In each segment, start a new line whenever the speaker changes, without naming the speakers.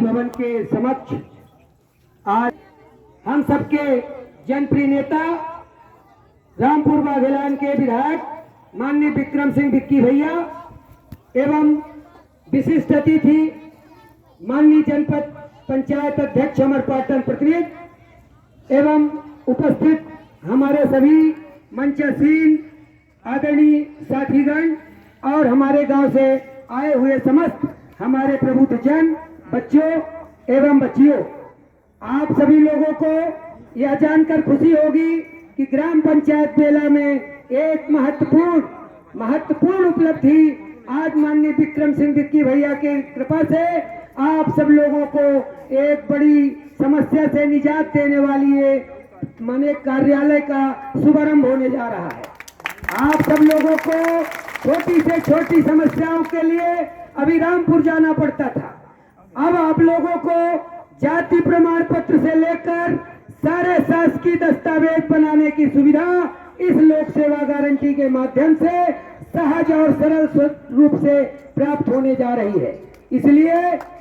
भवन के समक्ष आज हम सबके जनप्रिय नेता रामपुर बाघेलान के विधायक माननीय विक्रम सिंह विक्की भैया एवं विशिष्ट अतिथि माननीय जनपद पंचायत अध्यक्ष अमर पाटन प्रतिनिधि एवं उपस्थित हमारे सभी मंचासीन आदरणीय साथीगण और हमारे गांव से आए हुए समस्त हमारे प्रबुद्ध जन बच्चों एवं बच्चियों, आप सभी लोगों को यह जानकर खुशी होगी कि ग्राम पंचायत बेला में एक महत्वपूर्ण उपलब्धि आज माननीय विक्रम सिंह विक्की भैया की कृपा से आप सब लोगों को एक बड़ी समस्या से निजात देने वाली ये माने कार्यालय का शुभारंभ होने जा रहा है। आप सब लोगों को छोटी से छोटी समस्याओं के लिए अभी रामपुर जाना पड़ता था, अब आप लोगों को जाति प्रमाण पत्र से लेकर सारे शासकीय दस्तावेज बनाने की सुविधा इस लोक सेवा गारंटी के माध्यम से सहज और सरल रूप से प्राप्त होने जा रही है। इसलिए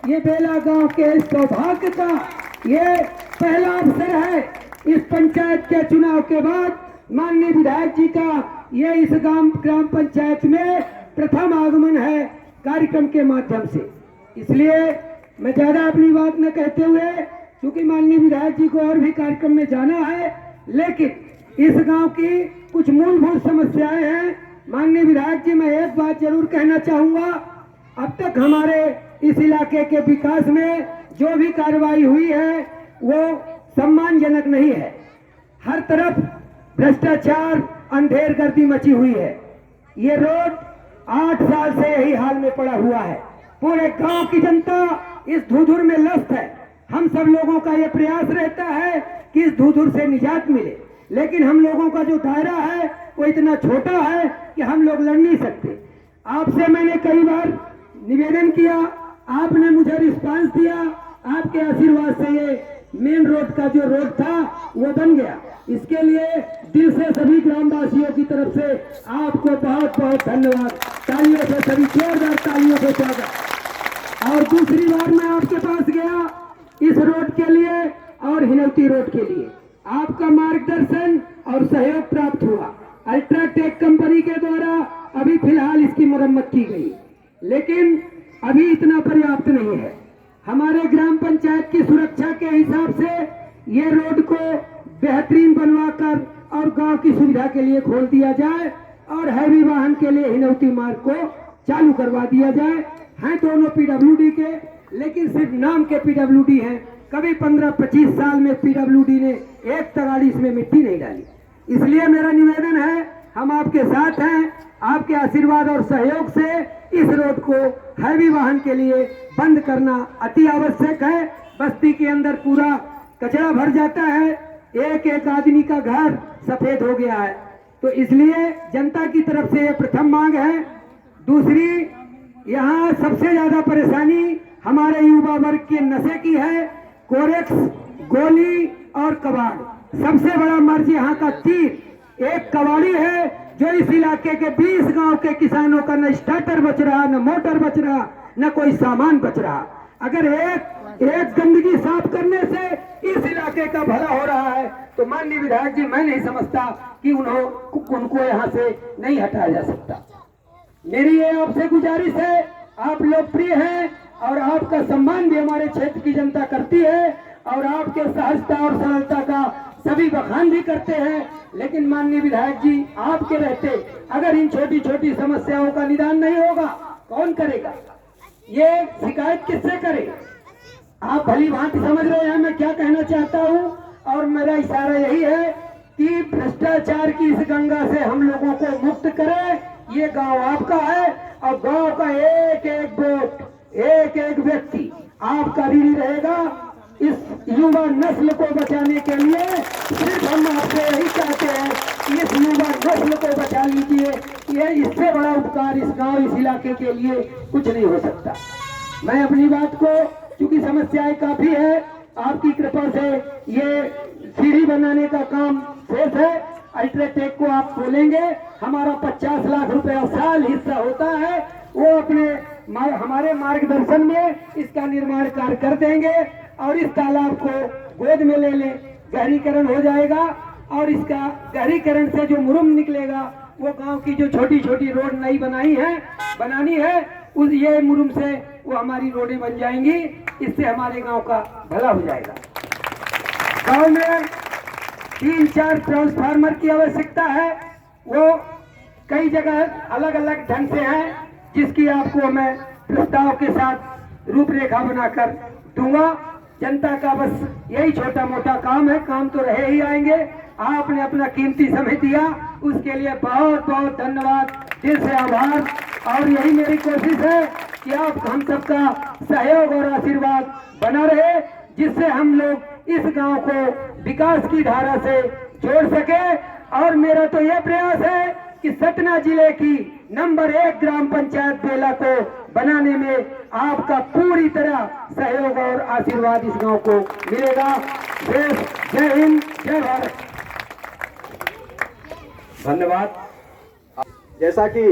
ये बेला गांव के सौभाग्य का ये पहला अवसर है। इस पंचायत के चुनाव के बाद माननीय विधायक जी का ये इस ग्राम पंचायत में प्रथम आगमन है कार्यक्रम के माध्यम से। इसलिए मैं ज्यादा अपनी बात न कहते हुए, क्योंकि माननीय विधायक जी को और भी कार्यक्रम में जाना है, लेकिन इस गांव की कुछ मूलभूत समस्याएं हैं। माननीय विधायक जी, मैं एक बात जरूर कहना चाहूंगा, अब तक हमारे इस इलाके के विकास में जो भी कार्रवाई हुई है वो सम्मानजनक नहीं है। हर तरफ भ्रष्टाचार, अंधेरगर्दी मची हुई है। ये रोड 8 साल से यही हाल में पड़ा हुआ है। पूरे गांव की जनता इस धुंधुर में लस्त है। हम सब लोगों का ये प्रयास रहता है कि इस धुंधुर से निजात मिले, लेकिन हम लोगों का जो दायरा है वो इतना छोटा है कि हम लोग लड़ नहीं सकते। आपसे मैंने कई बार निवेदन किया, आपने मुझे रिस्पांस दिया, आपके आशीर्वाद से ये मेन रोड का जो रोड था वो बन गया। इसके लिए दिल से सभी ग्रामवासियों की तरफ से आपको बहुत बहुत धन्यवाद। तालियों से सभी जोरदार तालियों से स्वागत। और दूसरी बार मैं आपके पास गया इस रोड के लिए और हिनौती रोड के लिए, आपका मार्गदर्शन और सहयोग प्राप्त हुआ। अल्ट्राटेक कंपनी के द्वारा अभी फिलहाल इसकी मरम्मत की गई, लेकिन अभी इतना पर्याप्त नहीं है। हमारे ग्राम पंचायत की सुरक्षा के हिसाब से ये रोड को बेहतरीन बनवाकर और गांव की सुविधा के लिए खोल दिया जाए और हैवी वाहन के लिए हिनौती मार्ग को चालू करवा दिया जाए। हैं दोनों पीडब्ल्यूडी के, लेकिन सिर्फ नाम के पीडब्ल्यूडी हैं। कभी 15-25 साल में पीडब्ल्यूडी ने एक तगाड़ी इसमें मिट्टी नहीं डाली। इसलिए मेरा निवेदन है, हम आपके साथ हैं। आपके आशीर्वाद और सहयोग से इस रोड को हैवी वाहन के लिए बंद करना अति आवश्यक है। बस्ती के अंदर पूरा कचरा भर जाता है, एक एक आदमी का घर सफेद हो गया है। तो इसलिए जनता की तरफ से यह प्रथम मांग है। दूसरी, यहाँ सबसे ज्यादा परेशानी हमारे युवा वर्ग के नशे की है। कोरेक्स, गोली और कबाड़, सबसे बड़ा मर्ज यहाँ का तीर। एक कबाड़ी है जो इस इलाके के 20 गांव के किसानों का न स्टार्टर बच रहा, न मोटर बच रहा, न कोई सामान बच रहा। अगर एक गंदगी साफ करने से इस इलाके का भला हो रहा है तो माननीय विधायक जी, मैं नहीं समझता कि उनको यहाँ से नहीं हटाया जा सकता। मेरी ये आपसे गुजारिश है, आप लोकप्रिय हैं और आपका सम्मान भी हमारे क्षेत्र की जनता करती है और आपके सहजता और सरलता का सभी बखान भी करते हैं। लेकिन माननीय विधायक जी, आपके रहते अगर इन छोटी छोटी समस्याओं का निदान नहीं होगा, कौन करेगा? ये शिकायत किससे करे? आप भली भांति समझ रहे हैं मैं क्या कहना चाहता हूँ। और मेरा इशारा यही है कि भ्रष्टाचार की इस गंगा से हम लोगों को मुक्त करें। ये गांव आपका है और गांव का एक एक वोट, एक एक व्यक्ति आपका ऋणी रहेगा। इस युवा नस्ल को बचाने के लिए सिर्फ हम आपसे यही चाहते हैं कि इस युवा नस्ल को बचा लीजिए। ये इससे बड़ा उपकार इस गांव, इस इलाके के लिए कुछ नहीं हो सकता। मैं अपनी बात को, क्योंकि समस्याएं काफी है, आपकी कृपा से ये सीढ़ी बनाने का काम शेष है। अल्ट्राटेक को आप बोलेंगे, हमारा 50 लाख रुपया साल हिस्सा होता है, वो अपने हमारे मार्गदर्शन में इसका निर्माण कार्य कर देंगे और इस तालाब को गोद में ले लें, गहरीकरण हो जाएगा और इसका गहरीकरण से जो मुरुम निकलेगा वो गांव की जो छोटी छोटी रोड नई बनानी है उस ये मुरुम से वो हमारी रोडें बन जाएंगी। इससे हमारे गांव का भला हो जाएगा। गांव में 3-4 ट्रांसफार्मर की आवश्यकता है, वो कई जगह अलग अलग ढंग से है, जिसकी आपको मैं प्रस्ताव के साथ रूपरेखा बनाकर दूंगा। जनता का बस यही छोटा मोटा काम है, काम तो रहे ही आएंगे। आपने अपना कीमती समय दिया, उसके लिए बहुत बहुत धन्यवाद, दिल से आभार। और यही मेरी कोशिश है कि आप हम सबका सहयोग और आशीर्वाद बना रहे, जिससे हम लोग इस गांव को विकास की धारा से जोड़ सके। और मेरा तो यह प्रयास है कि सतना जिले की नंबर 1 ग्राम पंचायत बेला को बनाने में आपका पूरी तरह सहयोग और आशीर्वाद इस गांव को मिलेगा। जय हिंद, जय भारत।
धन्यवाद। जैसा कि